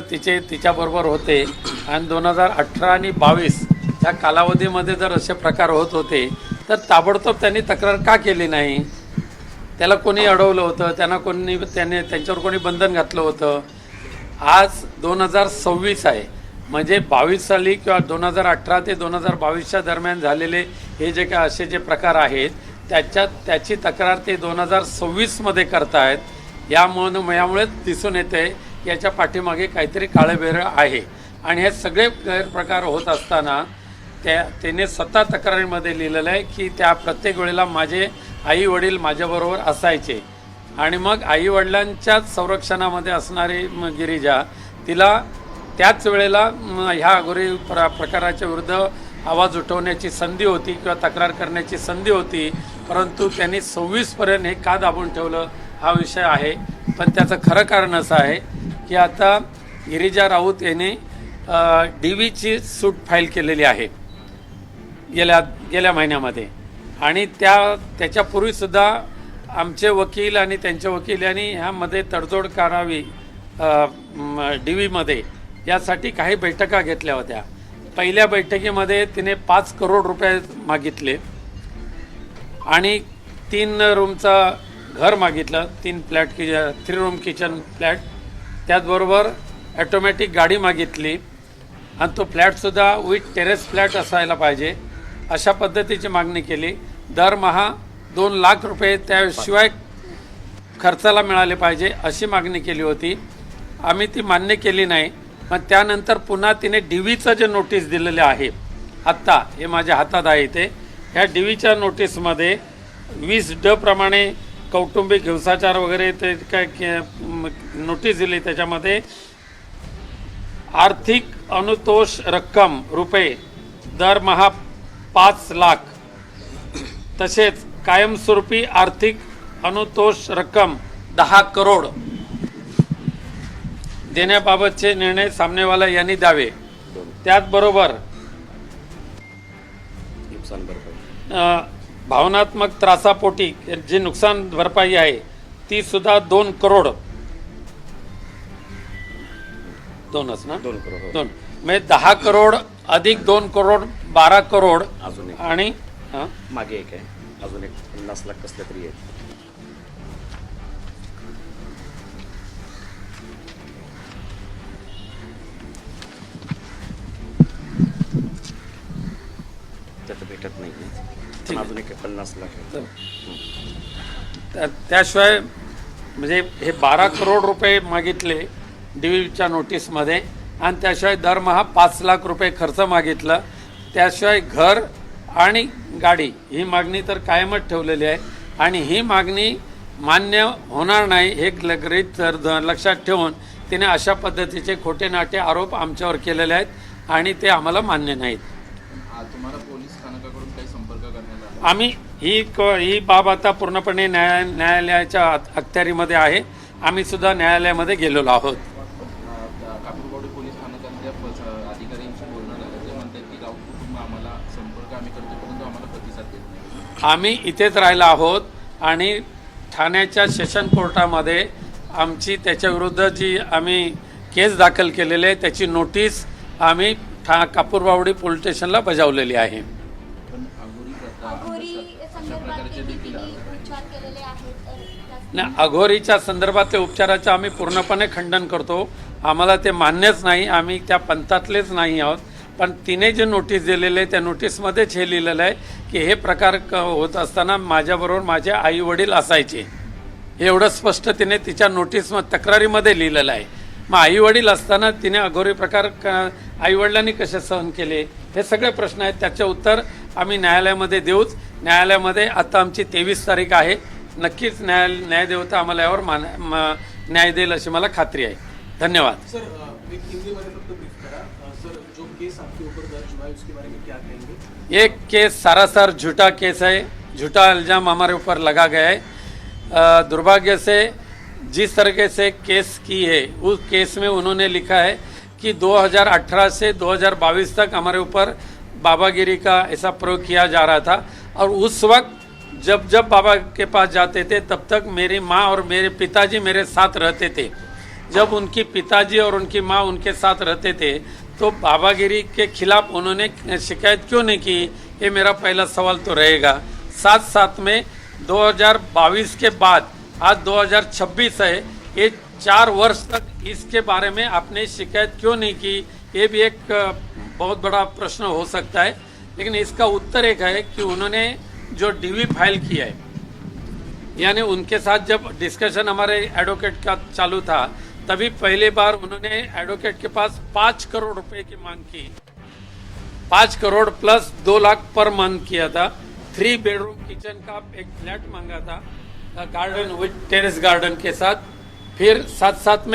तिच्याबरोबर होते आणि 2018 आणि 22 ह्या कालावधीमध्ये जर असे प्रकार होत होते तर ताबडतोब त्यांनी तक्रार का केली नाही? त्याला कोणी अडवलं होतं? त्यांच्यावर कोणी बंधन घातलं होतं? आज 2026 आहे, म्हणजे 22 साली किंवा 2018 ते 2022च्या दरम्यान झालेले हे जे काय असे जे प्रकार आहेत त्याची तक्रार ते 2026मध्ये करतायत. यामुळे दिसून येते याच्या पाठीमागे काहीतरी काळेबेरं आहे. आणि हे सगळे गैरप्रकार होत असताना त्याने स्वतः तक्रारीमध्ये लिहिलेलं आहे की त्या प्रत्येक वेळेला माझे आई वडील माझ्याबरोबर असायचे आणि मग आईवडिलांच्याच संरक्षणामध्ये असणारी गिरिजा तिला त्याच वेळेला ह्या अघोरी प्रकाराच्या विरुद्ध आवाज उठवण्याची संधी होती किंवा तक्रार करण्याची संधी होती, परंतु त्यांनी 26पर्यंत हे का दाबून ठेवलं हा विषय आहे. पण त्याचं खरं कारण असं आहे की आता गिरिजा राऊत यांनी DVची सूट फाईल केलेली आहे गेल्या महिन्यामध्ये आणि त्याच्यापूर्वीसुद्धा आमचे वकील आणि त्यांचे वकील यांनी ह्यामध्ये तडजोड करावी DVमध्ये यासाठी काही बैठका घेतल्या होत्या. पहिल्या बैठकीमध्ये तिने 5 करोड रुपये मागितले आणि 3 रूमचा घर मागितलं, 3 रूम किचन फ्लॅट, त्याचबरोबर ॲटोमॅटिक गाडी मागितली आणि तो फ्लॅटसुद्धा विथ टेरेस फ्लॅट असायला पाहिजे अशा पद्धतीची मागणी केली. दरमहा 2 लाख रुपये त्याशिवाय खर्चाला मिळाले पाहिजे अशी मागणी केली होती. आम्ही ती मान्य केली नाही. पण त्यानंतर पुन्हा तिने DVचं जे नोटीस दिलेले आहे आत्ता हे माझ्या हातात आहे ते, ह्या DVच्या नोटीसमध्ये 20D प्रमाणे कौटुंबिक हिंसाचार वगैरे ते काय नोटीस दिली. त्याच्यामध्ये आर्थिक अनुतोष रक्कम रुपये दरमहा 5 लाख, तसेच कायमस्वरूपी आर्थिक अनुतोष रक्कम 10 करोड देण्याबाबतचे निर्णय सामनेवाला यांनी द्यावे. त्याचबरोबर भावनात्मक त्रासापोटी जी नुकसान भरपाई आहे ती सुद्धा 2 करोड, 2च ना 2 म्हणजे 10 करोड अधिक 2 करोड 12 करोड आणि मागे एक आहे अजून एक 50 लाख कसल्या तरी आहे. त्याचं भेटत नाही, अजून एक 50 लाख आहे. त्याशिवाय म्हणजे हे 12 करोड रुपये मागितले DVच्या नोटीसमध्ये आणि त्याशिवाय दरमहा 5 लाख रुपये खर्च मागितला. त्याशिवाय घर आणि गाडी ही मागणी तर कायमच ठेवलेली आहे आणि ही मागणी मान्य होणार नाही हे गृहीत लक्षात ठेवून तिने अशा पद्धतीचे खोटे नाटे आरोप आमच्यावर केलेले आहेत आणि ते आम्हाला मान्य नाहीत. तुम्हाला पोलीस स्थानकाकडून काही संपर्क करण्यात आला? आम्ही ही बाब आता पूर्णपणे न्यायालयाच्या अखत्यारीमध्ये आहे. आम्ही सुद्धा न्यायालयामध्ये गेलेलो आहोत. कापूरवाडी पोलीस स्थानकातल्या अधिकाऱ्यांशी बोलणं झालं, ते म्हणतात की राऊत कुटुंब आम्हाला संपर्क आम्ही करतो परंतु आम्हाला प्रतिसाद देत नाही. आम्ही इथेच राहिलो आहोत आणि ठाण्याच्या सेशन कोर्टामध्ये आमची त्याच्याविरुद्ध जी आम्ही केस दाखल केलेली आहे त्याची नोटीस आम्ही कापूरबावडी पोलीस स्टेशनला बजावलेली आहे. नाही, अघोरीच्या संदर्भातले उपचाराचं आम्ही पूर्णपणे खंडन करतो. आम्हाला ते मान्यच नाही, आम्ही त्या पंथातलेच नाही आहोत. पण तिने जे नोटीस दिलेले आहे त्या नोटीसमध्येच हे लिहिलेलं आहे की हे प्रकार होत असताना माझ्याबरोबर माझे आई वडील असायचे, हे एवढं स्पष्ट तिने तिच्या तक्रारीमध्ये लिहिलेलं आहे. मग आई वडील असताना तिने अघोरी प्रकार आईवडिलांनी कसे सहन केले हे सगळे प्रश्न आहेत. त्याचे उत्तर आम्ही न्यायालयामध्ये देऊच. न्यायालयामध्ये आता आमची 23 तारीख आहे. नक्कीच न्यायदेवता आम्हाला यावर न्याय देईल अशी मला खात्री आहे. धन्यवाद. सर, एक हिंदी में फक्त ब्रीफ करा सर, जो केस आपके ऊपर दर्ज हुआ है उसके बारे में क्या कहेंगे? एक केस सरासर झूठा केस है, झूठा इल्ज़ाम हमारे ऊपर लगा गया है. दुर्भाग्य से जिस तरीके से केस की है उस केस में उन्होंने लिखा है कि 2018 से 2022 तक हमारे ऊपर बाबागिरी का ऐसा प्रयोग किया जा रहा था और उस वक्त जब बाबा के पास जाते थे तब तक मेरी माँ और मेरे पिताजी मेरे साथ रहते थे. जब उनकी पिताजी और उनकी माँ उनके साथ रहते थे तो बाबागिरी के खिलाफ उन्होंने शिकायत क्यों नहीं की? ये मेरा पहला सवाल तो रहेगा। साथ साथ में 2022 के बाद आज 2026 है, ये 4 वर्ष तक इसके बारे में आपने शिकायत क्यों नहीं की? ये भी एक बहुत बड़ा प्रश्न हो सकता है। लेकिन इसका उत्तर एक है कि उन्होंने जो डीवी फाइल किया है, यानी उनके साथ जब डिस्कशन हमारे एडवोकेट का चालू था तभी पहली बार उन्होंने एडवोकेट के पास 5 करोड़ रुपए की मांग की। 5 crore plus 2 lakh per month किया था। 3 बेडरूम किचन का एक फ्लैट मांगा था, गार्डन विद टेरेस गार्डन के साथ। फिर साथ साथ में